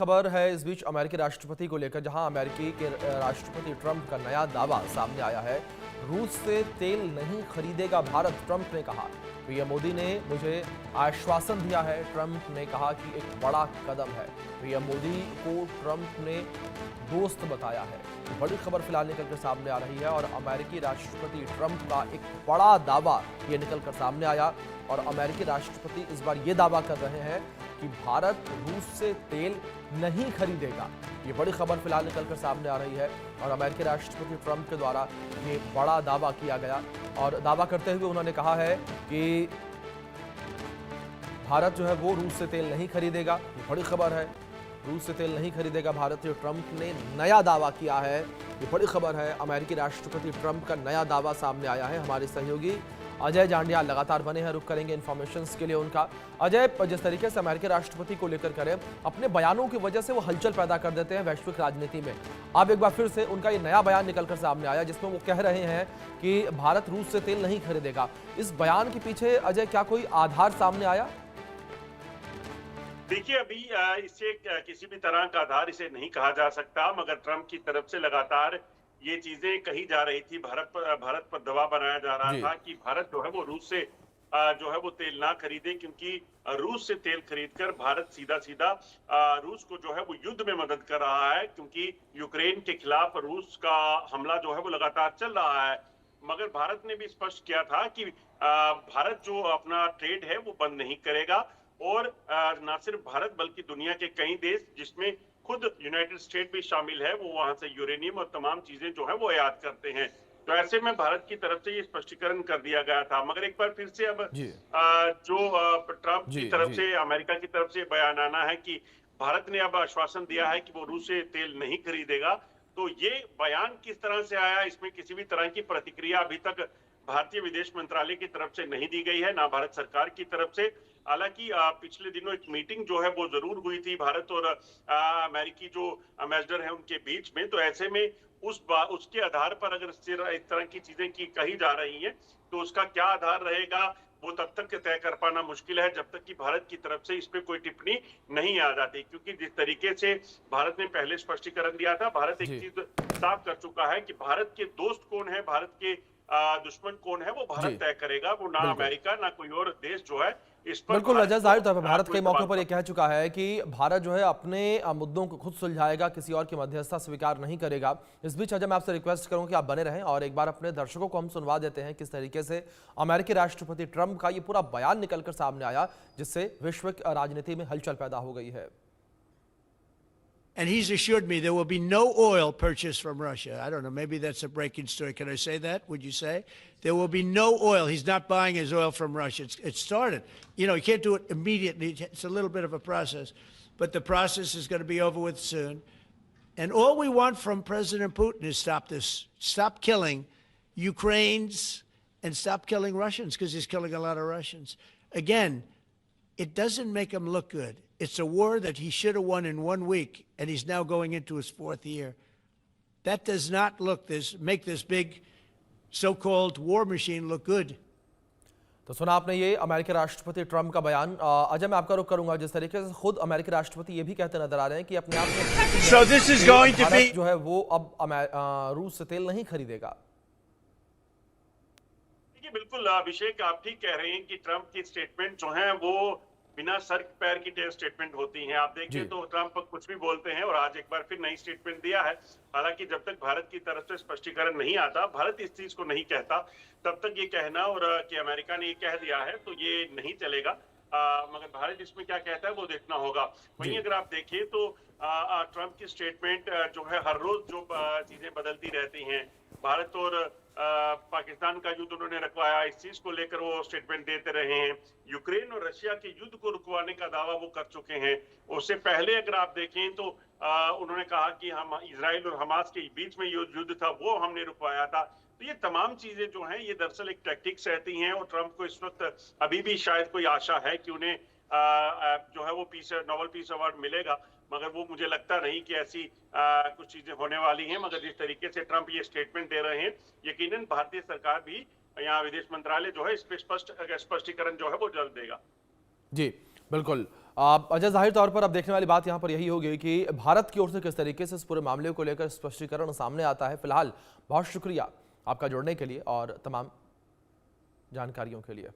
खबर है इस बीच अमेरिकी राष्ट्रपति को लेकर, जहां अमेरिकी के राष्ट्रपति ट्रंप का नया दावा सामने आया है। रूस से तेल नहीं खरीदेगा भारत, ट्रंप ने कहा। पीएम मोदी ने मुझे आश्वासन दिया है, ट्रंप ने कहा कि एक बड़ा कदम है। पीएम मोदी को ट्रंप ने दोस्त बताया है। बड़ी खबर फिलहाल निकलकर सामने आ रही है और अमेरिकी राष्ट्रपति ट्रंप का एक बड़ा दावा ये निकलकर सामने आया और अमेरिकी राष्ट्रपति इस बार ये दावा कर रहे हैं कि भारत रूस से तेल नहीं खरीदेगा। ये बड़ी खबर फिलहाल निकलकर सामने आ रही है और अमेरिकी राष्ट्रपति ट्रंप के द्वारा ये बड़ा दावा किया गया और दावा करते हुए उन्होंने कहा है कि भारत जो है वो रूस से तेल नहीं खरीदेगा। ये बड़ी खबर है, रूस से तेल नहीं खरीदेगा भारत। ट्रंप ने नया दावा किया है, ये बड़ी खबर है। अमेरिकी राष्ट्रपति ट्रंप का नया दावा सामने आया है। हमारे सहयोगी अजय जांडिया लगातार बने हैं, रुक करेंगे इन्फॉर्मेशंस के लिए उनका। अजय, जिस तरीके से अमेरिकी राष्ट्रपति को लेकर करें, अपने बयानों की वजह से वो हलचल पैदा कर देते हैं वैश्विक राजनीति में। अब एक बार फिर से उनका ये नया बयान निकलकर सामने आया जिसमें वो कह रहे हैं कि भारत रूस से तेल नहीं खरीदेगा। इस बयान के पीछे अजय क्या कोई आधार सामने आया? देखिए, अभी इससे किसी भी तरह का आधार इसे नहीं कहा जा सकता, मगर ट्रंप की तरफ से लगातार ये चीजें कही जा रही थी। भारत पर दबाव बनाया जा रहा था कि भारत जो है वो रूस से जो है वो तेल ना खरीदे, क्योंकि रूस से तेल खरीदकर भारत सीधा सीधा रूस को जो है वो युद्ध में मदद कर रहा है, क्योंकि यूक्रेन के खिलाफ रूस का हमला जो है वो लगातार चल रहा है। मगर भारत ने भी स्पष्ट किया था कि भारत जो अपना ट्रेड है वो बंद नहीं करेगा और न सिर्फ भारत बल्कि दुनिया के कई देश, जिसमें खुद यूनाइटेड स्टेट भी शामिल है, वो वहां से यूरेनियम और तमाम चीजें जो है वो आयात करते हैं। तो ऐसे में भारत की तरफ से ये स्पष्टीकरण कर दिया गया था। मगर एक बार फिर से अब ट्रंप की तरफ से, अमेरिका की तरफ से बयान आना है कि भारत ने अब आश्वासन दिया है कि वो रूस से तेल नहीं खरीदेगा। तो ये बयान किस तरह से आया, इसमें किसी भी तरह की प्रतिक्रिया अभी तक भारतीय विदेश मंत्रालय की तरफ से नहीं दी गई है, ना भारत सरकार की तरफ से। हालांकि पिछले दिनों एक मीटिंग जो है वो जरूर हुई थी भारत और अमेरिकी जो एम्बेसडर है उनके बीच में। तो ऐसे में उसके आधार पर अगर इस तरह की चीजें की कही जा रही हैं, तो उसका क्या आधार रहेगा वो तब तक तय कर पाना मुश्किल है जब तक कि भारत की तरफ से इस पे कोई टिप्पणी नहीं आ जाती। क्योंकि जिस तरीके से भारत ने पहले स्पष्टीकरण दिया था, भारत एक चीज साफ कर चुका है कि भारत के दोस्त कौन है, भारत के दुश्मन कौन है, वो भारत तय करेगा। वो ना अमेरिका ना कोई और देश जो है इस पर। बिल्कुल अजय, जाहिर तौर पर भारत कई मौके पर यह कह चुका है कि भारत जो है अपने मुद्दों को खुद सुलझाएगा, किसी और की मध्यस्थता स्वीकार नहीं करेगा। इस बीच अजय, मैं आपसे रिक्वेस्ट करूंगा कि आप बने रहें और एक बार अपने दर्शकों को हम सुनवा देते हैं किस तरीके से अमेरिकी राष्ट्रपति ट्रंप का ये पूरा बयान निकलकर सामने आया, जिससे वैश्विक राजनीति में हलचल पैदा हो गई है। And he's assured me there will be no oil purchased from Russia. I don't know, maybe that's a breaking story. Can I say that? Would you say? There will be no oil. He's not buying his oil from Russia. It started. You know, you can't do it immediately. It's a little bit of a process. But the process is going to be over with soon. And all we want from President Putin is stop this. Stop killing Ukrainians and stop killing Russians, because he's killing a lot of Russians. Again, it doesn't make him look good. It's a war that he should have won in 1 week, and he's now going into his 4th year. That does not make this big so-called war machine look good. तो सुना आपने ये अमेरिकी राष्ट्रपति Trump का बयान। अजय, मैं आपका रुख करूंगा। जिस तरीके से खुद अमेरिकी राष्ट्रपति ये भी कहते नजर आ रहे हैं कि अपने आप में भारत जो है वो अब रूस से तेल नहीं खरीदेगा। देखिए, बिल्कुल अभिषेक, आप ठीक कह रहे हैं कि ट्रंप की स्टेटमेंट जो है वो बिना सर पैर की स्टेटमेंट होती हैं। आप देखिए तो ट्रंप कुछ भी बोलते हैं और आज एक बार फिर नई स्टेटमेंट दिया है। हालांकि जब तक भारत की तरफ से स्पष्टीकरण नहीं आता, भारत इस चीज को नहीं कहता, तब तक ये कहना और कि अमेरिका ने ये कह दिया है तो ये नहीं चलेगा। मगर भारत इसमें क्या कहता है वो देखना होगा। वहीं अगर आप देखिए तो ट्रंप की स्टेटमेंट जो है हर रोज जो चीजें बदलती रहती हैं। भारत और पाकिस्तान का युद्ध उन्होंने रखवाया, इस चीज को लेकर वो स्टेटमेंट देते रहे हैं। यूक्रेन और रशिया के युद्ध को रुकवाने का दावा वो कर चुके हैं। उससे पहले अगर आप देखें तो उन्होंने कहा कि हम इजराइल और हमास के बीच में युद्ध था वो हमने रुकवाया था। तो ये तमाम चीजें जो हैं ये दरअसल एक टैक्टिक्स रहती हैं और ट्रंप को इस वक्त अभी भी शायद कोई आशा है कि उन्हें जो है वो नोबेल पीस अवार्ड मिलेगा, मगर वो मुझे लगता नहीं कि ऐसी कुछ चीजें होने वाली हैं। मगर जिस तरीके से ट्रंप ये स्टेटमेंट दे रहे हैं, यकीनन भारतीय सरकार भी, यहाँ विदेश मंत्रालय जो है इस पे स्पष्टीकरण जो है वो जल्द देगा। जी बिल्कुल। अजय, जाहिर तौर पर अब देखने वाली बात यहाँ पर यही होगी कि भारत की ओर से किस तरीके से इस पूरे मामले को लेकर स्पष्टीकरण सामने आता है। फिलहाल बहुत शुक्रिया आपका जुड़ने के लिए और तमाम जानकारियों के लिए।